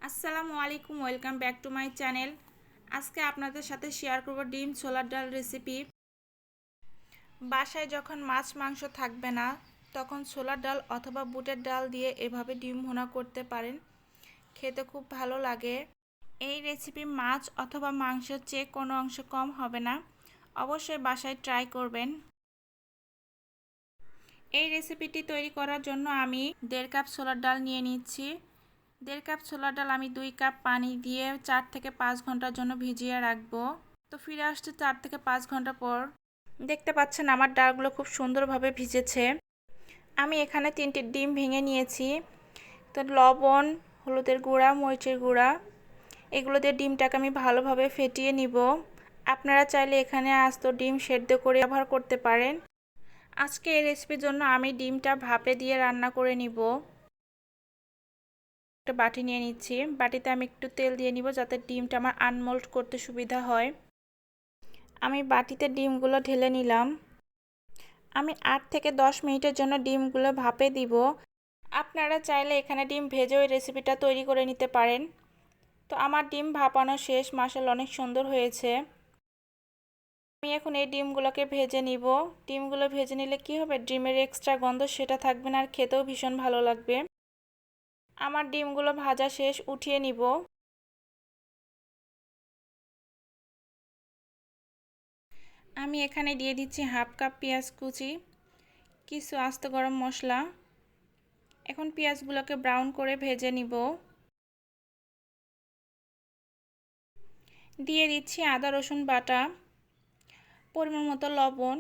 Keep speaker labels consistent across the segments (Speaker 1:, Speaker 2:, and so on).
Speaker 1: আসসালামু আলাইকুম, welcome back to my channel. আজকে আপনাদের সাথে শেয়ার করব ডিম ছোলার ডাল রেসিপি। বাসায় যখন মাছ মাংস থাকবে না, তখন ছোলার ডাল অথবা বুটের ডাল দিয়ে এভাবে ডিম ভুনা করতে পারেন, খেতে খুব ভালো লাগে। এই রেসিপি মাছ অথবা মাংসের চেয়ে কোনো অংশ কম হবে না, অবশ্যই বাসায় ট্রাই করবেন। এই রেসিপিটি তৈরি করার জন্য আমি 1.5 কাপ ছোলার ডাল নিয়ে নিচ্ছি। 1.5 কাপ ছোলার ডাল আমি 2 কাপ পানি দিয়ে 4 থেকে 5 ঘন্টার জন্য ভিজিয়ে রাখবো। তো ফিরে আসছে 4 থেকে 5 ঘন্টা পর। দেখতে পাচ্ছেন আমার ডালগুলো খুব সুন্দরভাবে ভিজেছে। আমি এখানে 3টি ডিম ভেঙে নিয়েছি। তো লবণ, হলুদের গুঁড়া, মরিচের গুঁড়া এগুলো দিয়ে ডিমটাকে আমি ভালোভাবে ফেটিয়ে নিব। আপনারা চাইলে এখানে আস্ত ডিম সেদ্ধ করে ব্যবহার করতে পারেন। আজকে এই রেসিপির জন্য আমি ডিমটা ভাপে দিয়ে রান্না করে নিব। একটা বাটি নিয়ে নিচ্ছি। বাটিতে আমি একটু তেল দিয়ে নিব যাতে ডিমটা আমার আনমোল্ড করতে সুবিধা হয়। আমি বাটিতে ডিমগুলো ঢেলে নিলাম। আমি 8 থেকে 10 মিনিটের জন্য ডিমগুলো ভাপে দিব। আপনারা চাইলে এখানে ডিম ভেজেও এই রেসিপিটা তৈরি করে নিতে পারেন। তো আমার ডিম ভাপানো শেষ, মাশাআল্লাহ অনেক সুন্দর হয়েছে। আমি এখন এই ডিমগুলোকে ভেজে নিব। ডিমগুলো ভেজে নিলে কি হবে, ডিমের এক্সট্রা গন্ধ সেটা থাকবে না, আর খেতেও ভীষণ ভালো লাগবে। আমার ডিমগুলো ভাজা শেষ, উঠিয়ে নিব। আমি এখানে দিয়ে দিচ্ছি 1/2 কাপ পেঁয়াজ কুচি, কিছু আস্ত গরম মশলা। এখন পেঁয়াজগুলোকে ব্রাউন করে ভেজে নিব। দিয়ে দিচ্ছি আদা রসুন বাটা, পরিমাণ মতো লবণ,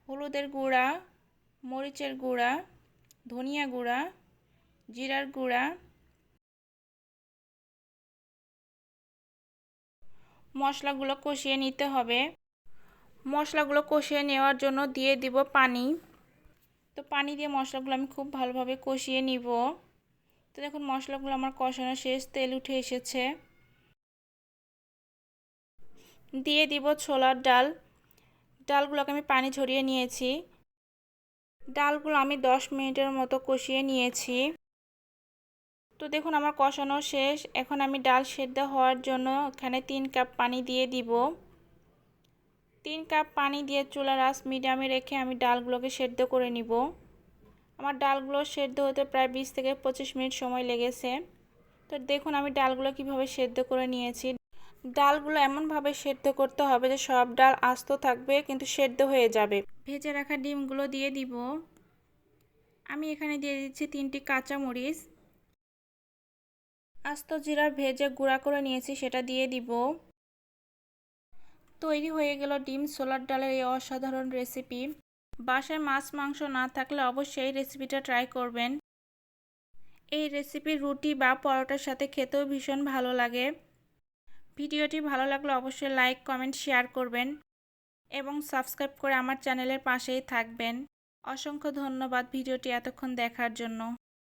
Speaker 1: হলুদের গুঁড়া, মরিচের গুঁড়া, ধনিয়া গুঁড়া, জিরার গুঁড়া। মশলাগুলো কষিয়ে নিতে হবে। মশলাগুলো কষিয়ে নেওয়ার জন্য দিয়ে দিব পানি। তো পানি দিয়ে মশলাগুলো আমি খুব ভালোভাবে কষিয়ে নিব। তো দেখুন মশলাগুলো আমার কষানো শেষ, তেল উঠে এসেছে। দিয়ে দিব ছোলার ডাল। ডালগুলোকে আমি পানি ঝরিয়ে নিয়েছি। ডালগুলো আমি 10 মিনিটের মতো কষিয়ে নিয়েছি। তো দেখুন আমার কষানো শেষ। এখন আমি ডাল সেদ্ধ হওয়ার জন্য এখানে 3 কাপ পানি দিয়ে দিব। 3 কাপ পানি দিয়ে চুলার আঁচ মিডিয়ামে রেখে আমি ডালগুলোকে সেদ্ধ করে নিব। আমার ডালগুলো সেদ্ধ হতে প্রায় 20 থেকে 25 মিনিট সময় লেগেছে। তো দেখুন আমি ডালগুলো কিভাবে সেদ্ধ করে নিয়েছি। ডালগুলো এমনভাবে সেদ্ধ করতে হবে যে সব ডাল আস্ত থাকবে কিন্তু সেদ্ধ হয়ে যাবে। ভেজে রাখা ডিমগুলো দিয়ে দিব। আমি এখানে দিয়ে দিচ্ছি 3টি কাঁচামরিচ। আস্ত জিরা ভেজে গুঁড়া করে নিয়েছি, সেটা দিয়ে দিব। তৈরি হয়ে গেল ডিম ছোলার ডালের এই অসাধারণ রেসিপি। বাসায় মাছ মাংস না থাকলে অবশ্যই এই রেসিপিটা ট্রাই করবেন। এই রেসিপি রুটি বা পরোটার সাথে খেতেও ভীষণ ভালো লাগে। ভিডিওটি ভালো লাগলে অবশ্যই লাইক, কমেন্ট, শেয়ার করবেন এবং সাবস্ক্রাইব করে আমার চ্যানেলের পাশেই থাকবেন। অসংখ্য ধন্যবাদ ভিডিওটি এতক্ষণ দেখার জন্য।